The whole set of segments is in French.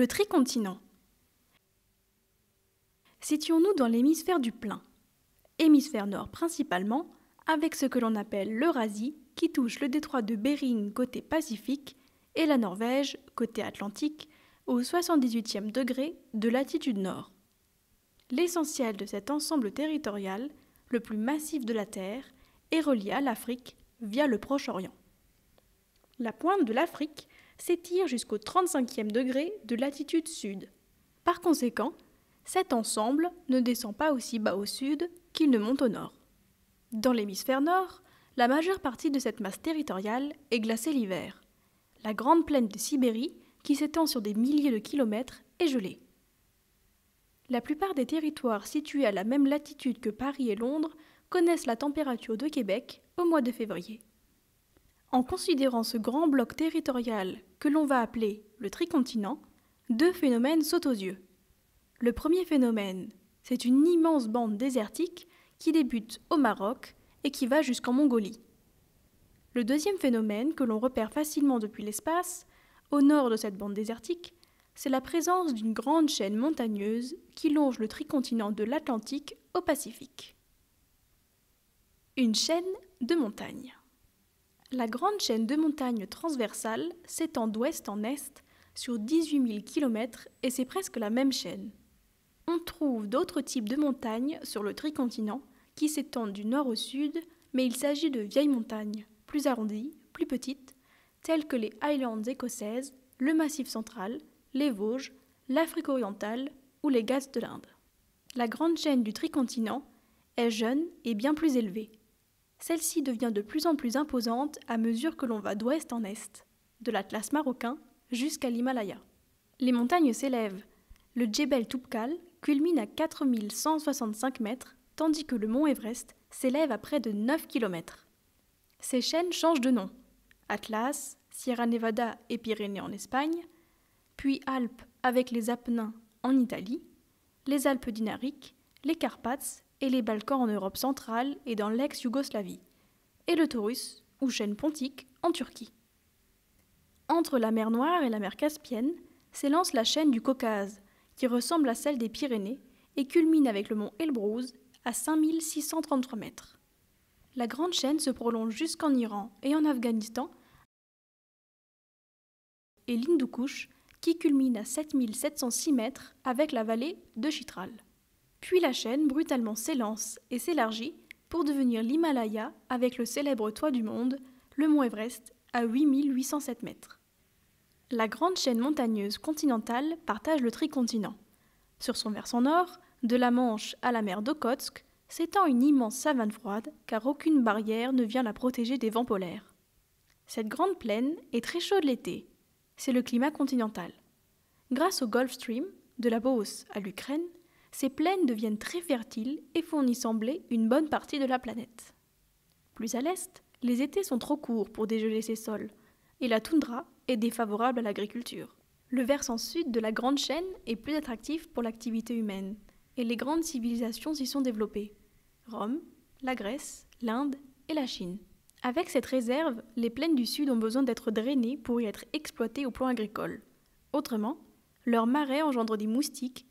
Le tricontinent. Situons-nous dans l'hémisphère du plein, hémisphère nord principalement, avec ce que l'on appelle l'Eurasie qui touche le détroit de Bering côté Pacifique et la Norvège côté Atlantique au 78e degré de latitude nord. L'essentiel de cet ensemble territorial, le plus massif de la Terre, est relié à l'Afrique via le Proche-Orient. La pointe de l'Afrique s'étire jusqu'au 35e degré de latitude sud. Par conséquent, cet ensemble ne descend pas aussi bas au sud qu'il ne monte au nord. Dans l'hémisphère nord, la majeure partie de cette masse territoriale est glacée l'hiver. La grande plaine de Sibérie, qui s'étend sur des milliers de kilomètres, est gelée. La plupart des territoires situés à la même latitude que Paris et Londres connaissent la température de Québec au mois de février. En considérant ce grand bloc territorial que l'on va appeler le tricontinent, deux phénomènes sautent aux yeux. Le premier phénomène, c'est une immense bande désertique qui débute au Maroc et qui va jusqu'en Mongolie. Le deuxième phénomène, que l'on repère facilement depuis l'espace, au nord de cette bande désertique, c'est la présence d'une grande chaîne montagneuse qui longe le tricontinent de l'Atlantique au Pacifique. Une chaîne de montagnes. La grande chaîne de montagnes transversale s'étend d'ouest en est sur 18 000 km et c'est presque la même chaîne. On trouve d'autres types de montagnes sur le tricontinent qui s'étendent du nord au sud, mais il s'agit de vieilles montagnes, plus arrondies, plus petites, telles que les Highlands écossaises, le Massif central, les Vosges, l'Afrique orientale ou les Ghats de l'Inde. La grande chaîne du tricontinent est jeune et bien plus élevée. Celle-ci devient de plus en plus imposante à mesure que l'on va d'ouest en est, de l'Atlas marocain jusqu'à l'Himalaya. Les montagnes s'élèvent. Le Djebel Toubkal culmine à 4165 mètres, tandis que le mont Everest s'élève à près de 9 km. Ces chaînes changent de nom. Atlas, Sierra Nevada et Pyrénées en Espagne, puis Alpes avec les Apennins en Italie, les Alpes dinariques, les Carpates et les Balkans en Europe centrale et dans l'ex-Yougoslavie, et le Taurus, ou chaîne pontique, en Turquie. Entre la mer Noire et la mer Caspienne s'élance la chaîne du Caucase, qui ressemble à celle des Pyrénées et culmine avec le mont Elbrouz à 5633 mètres. La grande chaîne se prolonge jusqu'en Iran et en Afghanistan et l'Hindou-Kouch qui culmine à 7706 mètres avec la vallée de Chitral. Puis la chaîne brutalement s'élance et s'élargit pour devenir l'Himalaya avec le célèbre toit du monde, le mont Everest, à 8807 mètres. La grande chaîne montagneuse continentale partage le tricontinent. Sur son versant nord, de la Manche à la mer d'Okhotsk, s'étend une immense savane froide car aucune barrière ne vient la protéger des vents polaires. Cette grande plaine est très chaude l'été. C'est le climat continental. Grâce au Gulf Stream, de la Beauce à l'Ukraine, ces plaines deviennent très fertiles et fournissent semblé une bonne partie de la planète. Plus à l'est, les étés sont trop courts pour dégeler ces sols, et la toundra est défavorable à l'agriculture. Le versant sud de la grande chaîne est plus attractif pour l'activité humaine, et les grandes civilisations s'y sont développées. Rome, la Grèce, l'Inde et la Chine. Avec cette réserve, les plaines du sud ont besoin d'être drainées pour y être exploitées au plan agricole. Autrement, leurs marais engendrent des moustiques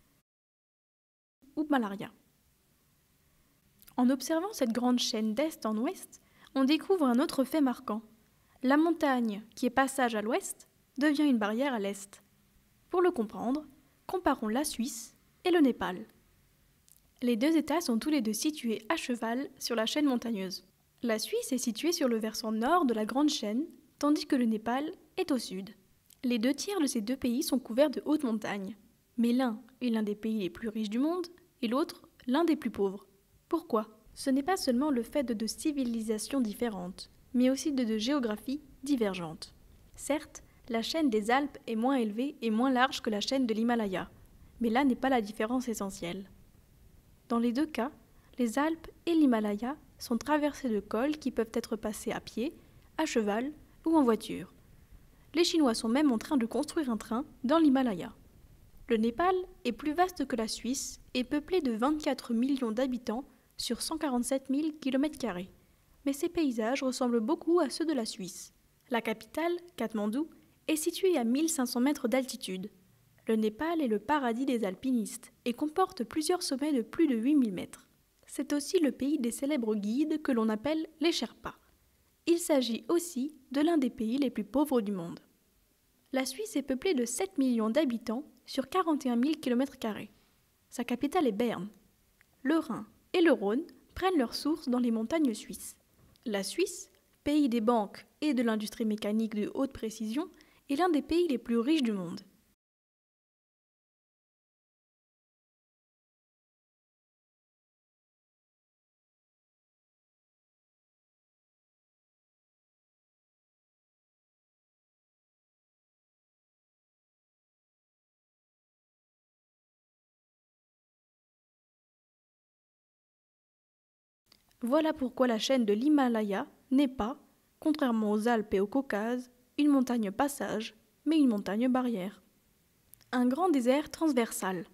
ou malaria. En observant cette grande chaîne d'est en ouest, on découvre un autre fait marquant. La montagne, qui est passage à l'ouest, devient une barrière à l'est. Pour le comprendre, comparons la Suisse et le Népal. Les deux États sont tous les deux situés à cheval sur la chaîne montagneuse. La Suisse est située sur le versant nord de la grande chaîne, tandis que le Népal est au sud. Les 2/3 de ces deux pays sont couverts de hautes montagnes, mais l'un est l'un des pays les plus riches du monde et l'autre l'un des plus pauvres. Pourquoi ? Ce n'est pas seulement le fait de deux civilisations différentes, mais aussi de deux géographies divergentes. Certes, la chaîne des Alpes est moins élevée et moins large que la chaîne de l'Himalaya, mais là n'est pas la différence essentielle. Dans les deux cas, les Alpes et l'Himalaya sont traversés de cols qui peuvent être passés à pied, à cheval ou en voiture. Les Chinois sont même en train de construire un train dans l'Himalaya. Le Népal est plus vaste que la Suisse et peuplé de 24 millions d'habitants sur 147 000 km². Mais ces paysages ressemblent beaucoup à ceux de la Suisse. La capitale, Katmandou, est située à 1500 mètres d'altitude. Le Népal est le paradis des alpinistes et comporte plusieurs sommets de plus de 8000 mètres. C'est aussi le pays des célèbres guides que l'on appelle les Sherpas. Il s'agit aussi de l'un des pays les plus pauvres du monde. La Suisse est peuplée de 7 millions d'habitants sur 41 000 km². Sa capitale est Berne. Le Rhin et le Rhône prennent leur source dans les montagnes suisses. La Suisse, pays des banques et de l'industrie mécanique de haute précision, est l'un des pays les plus riches du monde. Voilà pourquoi la chaîne de l'Himalaya n'est pas, contrairement aux Alpes et au Caucase, une montagne passage, mais une montagne barrière. Un grand désert transversal.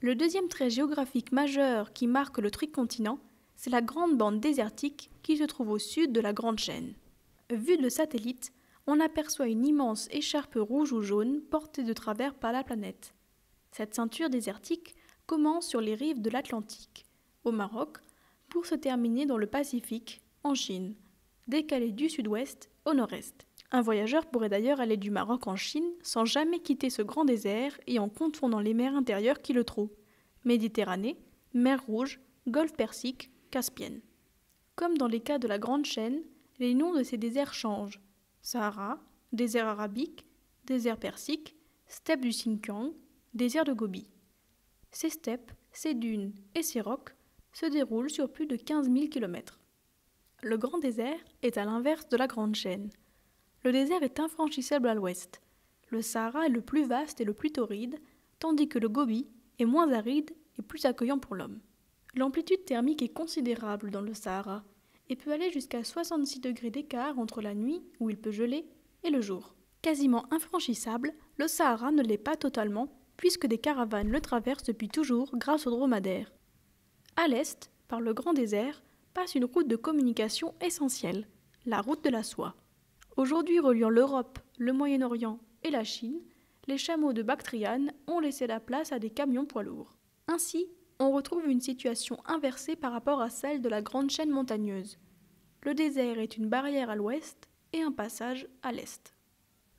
Le deuxième trait géographique majeur qui marque le tricontinent, c'est la grande bande désertique qui se trouve au sud de la grande chaîne. Vue de satellite, on aperçoit une immense écharpe rouge ou jaune portée de travers par la planète. Cette ceinture désertique commence sur les rives de l'Atlantique, au Maroc, pour se terminer dans le Pacifique, en Chine, décalée du sud-ouest au nord-est. Un voyageur pourrait d'ailleurs aller du Maroc en Chine sans jamais quitter ce grand désert et en confondant les mers intérieures qui le trouent. Méditerranée, mer Rouge, golfe Persique, Caspienne. Comme dans les cas de la Grande Chaîne, les noms de ces déserts changent. Sahara, désert arabique, désert persique, steppe du Xinjiang, désert de Gobi. Ces steppes, ces dunes et ces rocs se déroulent sur plus de 15 000 km. Le Grand Désert est à l'inverse de la Grande Chaîne. Le désert est infranchissable à l'ouest. Le Sahara est le plus vaste et le plus torride, tandis que le Gobi est moins aride et plus accueillant pour l'homme. L'amplitude thermique est considérable dans le Sahara et peut aller jusqu'à 66 degrés d'écart entre la nuit, où il peut geler, et le jour. Quasiment infranchissable, le Sahara ne l'est pas totalement, puisque des caravanes le traversent depuis toujours grâce aux dromadaires. À l'est, par le Grand Désert, passe une route de communication essentielle, la route de la soie. Aujourd'hui reliant l'Europe, le Moyen-Orient et la Chine, les chameaux de Bactriane ont laissé la place à des camions poids lourds. Ainsi, on retrouve une situation inversée par rapport à celle de la grande chaîne montagneuse. Le désert est une barrière à l'ouest et un passage à l'est.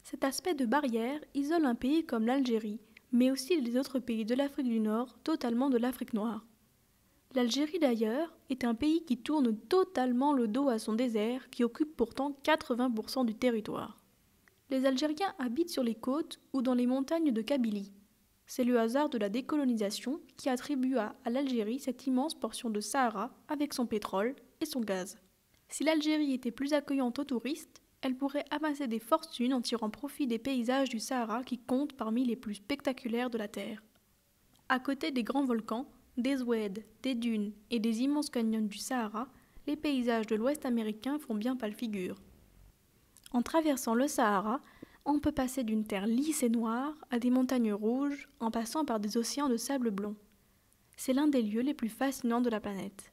Cet aspect de barrière isole un pays comme l'Algérie, mais aussi les autres pays de l'Afrique du Nord totalement de l'Afrique noire. L'Algérie d'ailleurs est un pays qui tourne totalement le dos à son désert qui occupe pourtant 80% du territoire. Les Algériens habitent sur les côtes ou dans les montagnes de Kabylie. C'est le hasard de la décolonisation qui attribua à l'Algérie cette immense portion de Sahara avec son pétrole et son gaz. Si l'Algérie était plus accueillante aux touristes, elle pourrait amasser des fortunes en tirant profit des paysages du Sahara qui comptent parmi les plus spectaculaires de la Terre. À côté des grands volcans, des oueds, des dunes et des immenses canyons du Sahara, les paysages de l'Ouest américain font bien pâle figure. En traversant le Sahara, on peut passer d'une terre lisse et noire à des montagnes rouges en passant par des océans de sable blond. C'est l'un des lieux les plus fascinants de la planète.